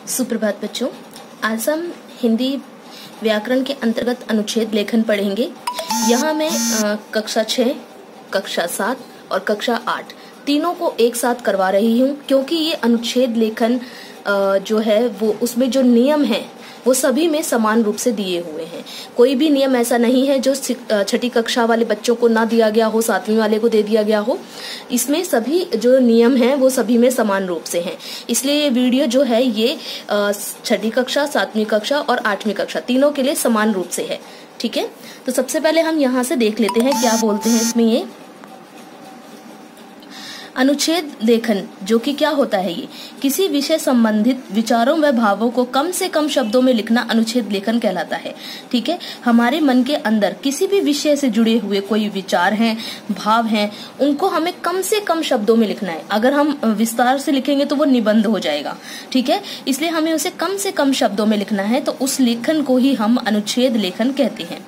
सुप्रभात बच्चों, आज हम हिंदी व्याकरण के अंतर्गत अनुच्छेद लेखन पढ़ेंगे। यहाँ मैं कक्षा 6, कक्षा 7 और कक्षा 8 तीनों को एक साथ करवा रही हूँ, क्योंकि ये अनुच्छेद लेखन जो है वो उसमें जो नियम है वो सभी में समान रूप से दिए हुए हैं। कोई भी नियम ऐसा नहीं है जो छठी कक्षा वाले बच्चों को ना दिया गया हो, 7वीं वाले को दे दिया गया हो। इसमें सभी जो नियम हैं वो सभी में समान रूप से हैं। इसलिए ये वीडियो जो है ये छठी कक्षा, 7वीं कक्षा और 8वीं कक्षा तीनों के लिए समान रूप से है। ठीक है, तो सबसे पहले हम यहाँ से देख लेते हैं क्या बोलते हैं इसमें। ये अनुच्छेद लेखन जो कि क्या होता है, ये किसी विषय संबंधित विचारों व भावों को कम से कम शब्दों में लिखना अनुच्छेद लेखन कहलाता है। ठीक है, हमारे मन के अंदर किसी भी विषय से जुड़े हुए कोई विचार हैं, भाव हैं, उनको हमें कम से कम शब्दों में लिखना है। अगर हम विस्तार से लिखेंगे तो वो निबंध हो जाएगा। ठीक है, इसलिए हमें उसे कम से कम शब्दों में लिखना है, तो उस लेखन को ही हम अनुच्छेद लेखन कहते हैं।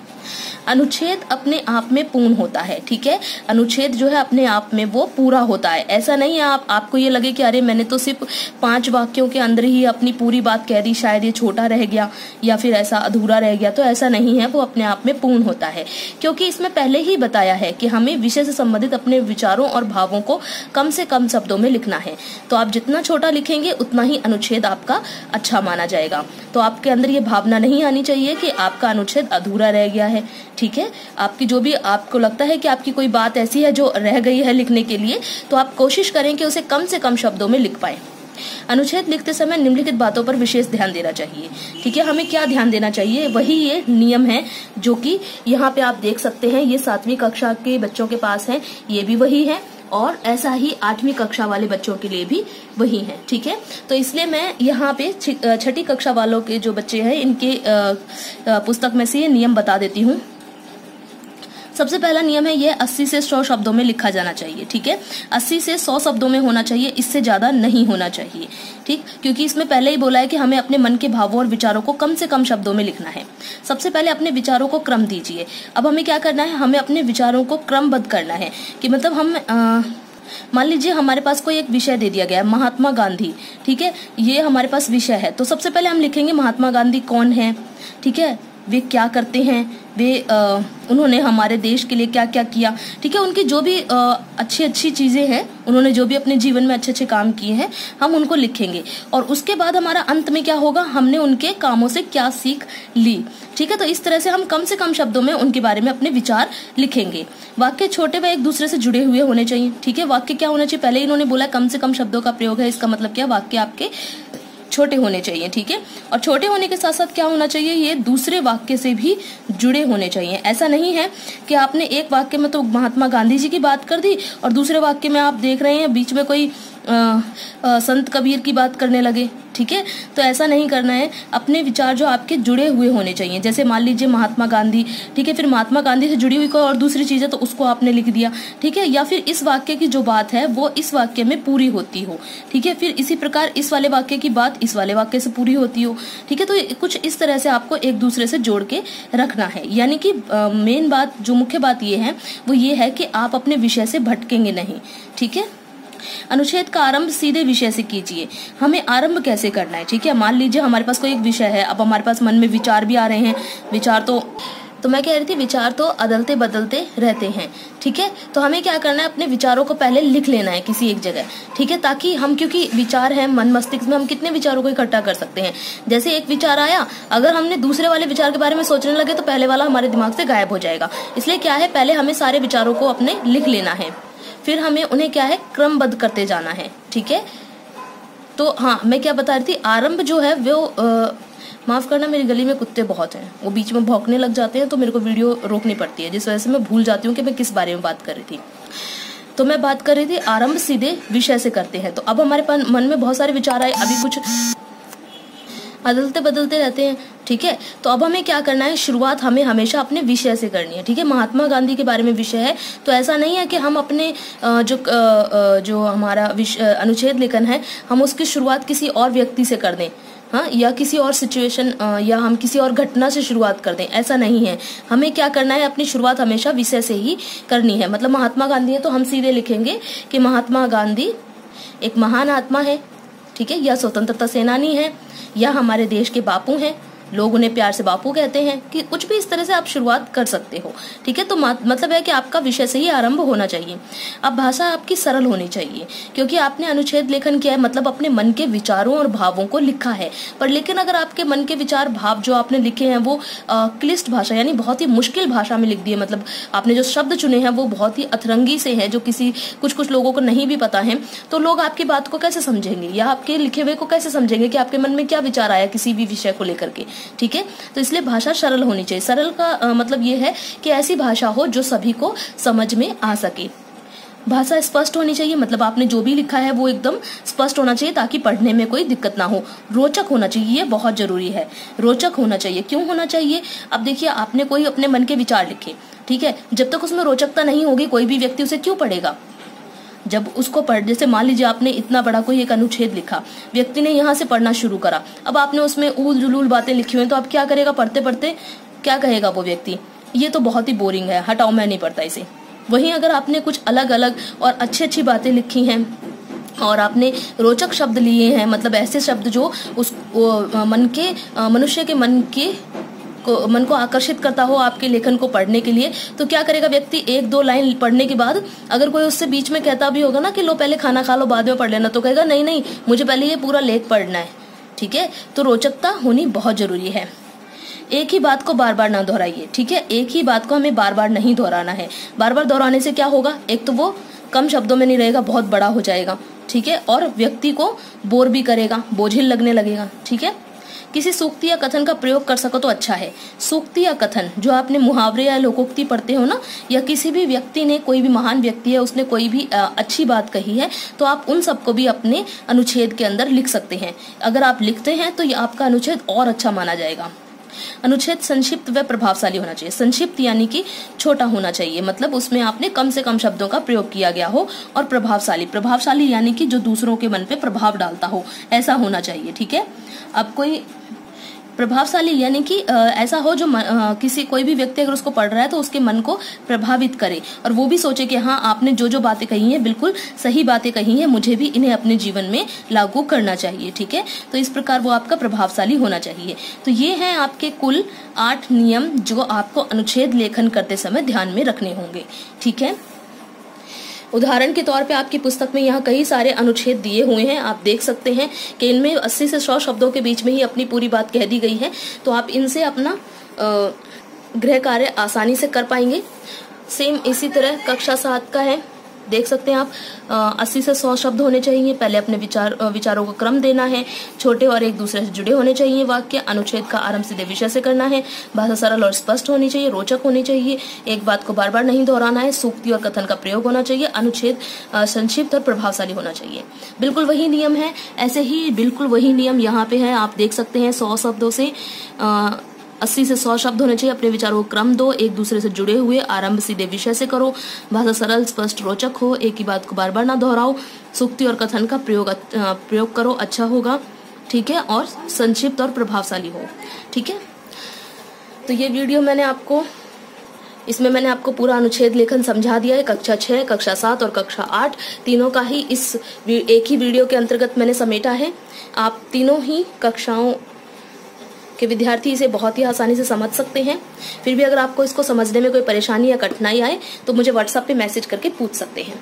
अनुच्छेद अपने आप में पूर्ण होता है। ठीक है, अनुच्छेद जो है अपने आप में वो पूरा होता है। ऐसा नहीं है आपको ये लगे कि अरे मैंने तो सिर्फ 5 वाक्यों के अंदर ही अपनी पूरी बात कह दी, शायद ये छोटा रह गया या फिर ऐसा अधूरा रह गया। तो ऐसा नहीं है, वो अपने आप में पूर्ण होता है, क्योंकि इसमें पहले ही बताया है कि हमें विषय से संबंधित अपने विचारों और भावों को कम से कम शब्दों में लिखना है। तो आप जितना छोटा लिखेंगे उतना ही अनुच्छेद आपका अच्छा माना जाएगा। तो आपके अंदर ये भावना नहीं आनी चाहिए कि आपका अनुच्छेद अधूरा रह गया है। ठीक है, आपकी जो भी आपको लगता है कि आपकी कोई बात ऐसी है जो रह गई है लिखने के लिए, तो आप कोशिश करें कि उसे कम से कम शब्दों में लिख पाए। अनुच्छेद लिखते समय निम्नलिखित बातों पर विशेष ध्यान देना चाहिए। ठीक है, हमें क्या ध्यान देना चाहिए, वही ये नियम है जो कि यहाँ पे आप देख सकते हैं। ये 7वीं कक्षा के बच्चों के पास है, ये भी वही है, और ऐसा ही 8वीं कक्षा वाले बच्चों के लिए भी वही है। ठीक है, तो इसलिए मैं यहाँ पे छठी कक्षा वालों के जो बच्चे हैं इनके पुस्तक में से ये नियम बता देती हूँ। सबसे पहला नियम है ये 80 से 100 शब्दों में लिखा जाना चाहिए। ठीक है, 80 से 100 शब्दों में होना चाहिए, इससे ज्यादा नहीं होना चाहिए। ठीक, क्योंकि इसमें पहले ही बोला है कि हमें अपने मन के भावों और विचारों को कम से कम शब्दों में लिखना है। सबसे पहले अपने विचारों को क्रम दीजिए। अब हमें क्या करना है, हमें अपने विचारों को क्रमबद्ध करना है। कि मतलब हम मान लीजिए हमारे पास कोई एक विषय दे दिया गया है, महात्मा गांधी। ठीक है, ये हमारे पास विषय है, तो सबसे पहले हम लिखेंगे महात्मा गांधी कौन है। ठीक है, वे क्या करते हैं, वे उन्होंने हमारे देश के लिए क्या क्या किया। ठीक है, उनकी जो भी अच्छी अच्छी चीजें हैं, उन्होंने जो भी अपने जीवन में अच्छे अच्छे काम किए हैं, हम उनको लिखेंगे। और उसके बाद हमारा अंत में क्या होगा, हमने उनके कामों से क्या सीख ली। ठीक है, तो इस तरह से हम कम से कम शब्दों में उनके बारे में अपने विचार लिखेंगे। वाक्य छोटे व एक दूसरे से जुड़े हुए होने चाहिए। ठीक है, वाक्य क्या होना चाहिए, पहले इन्होंने बोला कम से कम शब्दों का प्रयोग है, इसका मतलब क्या, वाक्य आपके छोटे होने चाहिए। ठीक है, और छोटे होने के साथ साथ क्या होना चाहिए, ये दूसरे वाक्य से भी जुड़े होने चाहिए। ऐसा नहीं है कि आपने एक वाक्य में तो महात्मा गांधी जी की बात कर दी और दूसरे वाक्य में आप देख रहे हैं बीच में कोई संत कबीर की बात करने लगे। ठीक है, तो ऐसा नहीं करना है। अपने विचार जो आपके जुड़े हुए होने चाहिए। जैसे मान लीजिए महात्मा गांधी, ठीक है, फिर महात्मा गांधी से जुड़ी हुई कोई और दूसरी चीज है तो उसको आपने लिख दिया। ठीक है, या फिर इस वाक्य की जो बात है वो इस वाक्य में पूरी होती हो। ठीक है, फिर इसी प्रकार इस वाले वाक्य की बात इस वाले वाक्य से पूरी होती हो। ठीक है, तो कुछ इस तरह से आपको एक दूसरे से जोड़ के रखना है। यानी कि मेन बात, जो मुख्य बात ये है वो ये है कि आप अपने विषय से भटकेंगे नहीं। ठीक है, अनुच्छेद का आरंभ सीधे विषय से कीजिए। हमें आरंभ कैसे करना है, ठीक है, मान लीजिए हमारे पास कोई एक विषय है, अब हमारे पास मन में विचार भी आ रहे हैं। विचार तो मैं कह रही थी विचार तो अदलते बदलते रहते हैं। ठीक है, तो हमें क्या करना है, अपने विचारों को पहले लिख लेना है किसी एक जगह। ठीक है, ताकि हम, क्योंकि विचार है मन मस्तिष्क में, हम कितने विचारों को इकट्ठा कर सकते हैं। जैसे एक विचार आया, अगर हमने दूसरे वाले विचार के बारे में सोचने लगे तो पहले वाला हमारे दिमाग से गायब हो जाएगा। इसलिए क्या है, पहले हमें सारे विचारों को अपने लिख लेना है, फिर हमें उन्हें क्या है, क्रमबद्ध करते जाना है। ठीक है, तो हाँ, मैं क्या बता रही थी, आरंभ जो है वो माफ करना, मेरी गली में कुत्ते बहुत हैं, वो बीच में भौंकने लग जाते हैं, तो मेरे को वीडियो रोकनी पड़ती है, जिस वजह से मैं भूल जाती हूँ कि मैं किस बारे में बात कर रही थी। तो मैं बात कर रही थी आरंभ सीधे विषय से करते हैं। तो अब हमारे मन में बहुत सारे विचार आए, अभी कुछ अदलते बदलते रहते हैं। ठीक है, तो अब हमें क्या करना है, शुरुआत हमें हमेशा अपने विषय से करनी है। ठीक है, महात्मा गांधी के बारे में विषय है, तो ऐसा नहीं है कि हम अपने जो हमारा अनुच्छेद लेखन है, हम उसकी शुरुआत किसी और व्यक्ति से कर दें। हाँ, या किसी और सिचुएशन या हम किसी और घटना से शुरुआत कर दें, ऐसा नहीं है। हमें क्या करना है, अपनी शुरुआत हमेशा विषय से ही करनी है। मतलब महात्मा गांधी है तो हम सीधे लिखेंगे कि महात्मा गांधी एक महान आत्मा है। ठीक है, या स्वतंत्रता सेनानी है, या हमारे देश के बापू हैं, लोग उन्हें प्यार से बापू कहते हैं, कि कुछ भी इस तरह से आप शुरुआत कर सकते हो। ठीक है, तो मतलब है कि आपका विषय से ही आरंभ होना चाहिए। अब भाषा आपकी सरल होनी चाहिए, क्योंकि आपने अनुच्छेद लेखन किया है, मतलब अपने मन के विचारों और भावों को लिखा है। पर लेकिन अगर आपके मन के विचार भाव जो आपने लिखे हैं वो क्लिष्ट भाषा यानी बहुत ही मुश्किल भाषा में लिख दिए, मतलब आपने जो शब्द चुने हैं वो बहुत ही अतरंगी से है, जो कुछ लोगों को नहीं भी पता है, तो लोग आपकी बात को कैसे समझेंगे या आपके लिखे हुए को कैसे समझेंगे कि आपके मन में क्या विचार आया किसी भी विषय को लेकर के। ठीक है, तो इसलिए भाषा सरल होनी चाहिए। सरल का मतलब ये है कि ऐसी भाषा हो जो सभी को समझ में आ सके। भाषा स्पष्ट होनी चाहिए, मतलब आपने जो भी लिखा है वो एकदम स्पष्ट होना चाहिए ताकि पढ़ने में कोई दिक्कत ना हो। रोचक होना चाहिए, ये बहुत जरूरी है। रोचक होना चाहिए, क्यों होना चाहिए? अब देखिए, आपने कोई अपने मन के विचार लिखे, ठीक है, जब तक उसमें रोचकता नहीं होगी कोई भी व्यक्ति उसे क्यों पढ़ेगा? जब उसको पढ़, जैसे मान लीजिए आपने इतना बड़ा कोई एक अनुच्छेद लिखा, व्यक्ति ने यहाँ से पढ़ना शुरू करा, अब आपने उसमें ऊल जुलूल बातें लिखी हुई, तो अब क्या करेगा? पढ़ते पढ़ते क्या कहेगा वो व्यक्ति? ये तो बहुत ही बोरिंग है, हटाओ, मैं नहीं पढ़ता इसे। वहीं अगर आपने कुछ अलग अलग और अच्छी अच्छी बातें लिखी हैं और आपने रोचक शब्द लिए हैं, मतलब ऐसे शब्द जो मनुष्य के मन को आकर्षित करता हो आपके लेखन को पढ़ने के लिए, तो क्या करेगा व्यक्ति? एक दो लाइन पढ़ने के बाद अगर कोई उससे बीच में कहता भी होगा ना कि लो पहले खाना खा लो बाद में पढ़ लेना, तो कहेगा नहीं नहीं, मुझे पहले ये पूरा लेख पढ़ना है। ठीक है, तो रोचकता होनी बहुत जरूरी है। एक ही बात को बार बार ना दोहराइए। ठीक है, एक ही बात को हमें बार बार नहीं दोहराना है। बार बार दोहराने से क्या होगा? एक तो वो कम शब्दों में नहीं रहेगा, बहुत बड़ा हो जाएगा। ठीक है, और व्यक्ति को बोर भी करेगा, बोझिल लगने लगेगा। ठीक है, किसी सूक्ति या कथन का प्रयोग कर सको तो अच्छा है। सूक्ति या कथन जो आपने मुहावरे या लोकोक्ति पढ़ते हो ना, या किसी भी व्यक्ति ने, कोई भी महान व्यक्ति है, उसने कोई भी अच्छी बात कही है, तो आप उन सबको भी अपने अनुच्छेद के अंदर लिख सकते हैं। अगर आप लिखते हैं तो ये आपका अनुच्छेद और अच्छा माना जाएगा। अनुच्छेद संक्षिप्त व प्रभावशाली होना चाहिए। संक्षिप्त यानी कि छोटा होना चाहिए, मतलब उसमें आपने कम से कम शब्दों का प्रयोग किया गया हो, और प्रभावशाली यानी कि जो दूसरों के मन पे प्रभाव डालता हो, ऐसा होना चाहिए। ठीक है, अब कोई प्रभावशाली यानी कि ऐसा हो जो कोई भी व्यक्ति अगर उसको पढ़ रहा है तो उसके मन को प्रभावित करे, और वो भी सोचे कि हाँ, आपने जो बातें कही हैं बिल्कुल सही बातें कही हैं, मुझे भी इन्हें अपने जीवन में लागू करना चाहिए। ठीक है, तो इस प्रकार वो आपका प्रभावशाली होना चाहिए। तो ये हैं आपके कुल 8 नियम जो आपको अनुच्छेद लेखन करते समय ध्यान में रखने होंगे। ठीक है, उदाहरण के तौर पे आपकी पुस्तक में यहाँ कई सारे अनुच्छेद दिए हुए हैं, आप देख सकते हैं कि इनमें 80 से 100 शब्दों के बीच में ही अपनी पूरी बात कह दी गई है, तो आप इनसे अपना गृह कार्य आसानी से कर पाएंगे। सेम इसी तरह कक्षा 7 का है, देख सकते हैं आप 80 से 100 शब्द होने चाहिए। पहले अपने विचारों का क्रम देना है, छोटे और एक दूसरे से जुड़े होने चाहिए वाक्य, अनुच्छेद का आरंभ सीधे विषय से करना है, भाषा सरल और स्पष्ट होनी चाहिए, रोचक होनी चाहिए, एक बात को बार बार नहीं दोहराना है, सूक्ति और कथन का प्रयोग होना चाहिए, अनुच्छेद संक्षिप्त और प्रभावशाली होना चाहिए। बिल्कुल वही नियम है, ऐसे ही बिल्कुल वही नियम यहाँ पे है, आप देख सकते हैं 100 शब्दों से 80 से 100 शब्द होने चाहिए। अपने विचारों को क्रम दो, एक दूसरे से जुड़े हुए, आरंभ सीधे विषय से करो, भाषा सरल स्पष्ट रोचक हो, एक ही बात को बार बार ना दोहराओ, सूक्ति और कथन का प्रयोग करो, अच्छा होगा। ठीक है, और संक्षिप्त और प्रभावशाली हो। ठीक है, तो ये वीडियो इसमें मैंने आपको पूरा अनुच्छेद लेखन समझा दिया है। कक्षा 6, कक्षा 7 और कक्षा 8 तीनों का ही इस एक ही वीडियो के अंतर्गत मैंने समेटा है। आप तीनों ही कक्षाओं के विद्यार्थी इसे बहुत ही आसानी से समझ सकते हैं। फिर भी अगर आपको इसको समझने में कोई परेशानी या कठिनाई आए तो मुझे व्हाट्सएप पे मैसेज करके पूछ सकते हैं।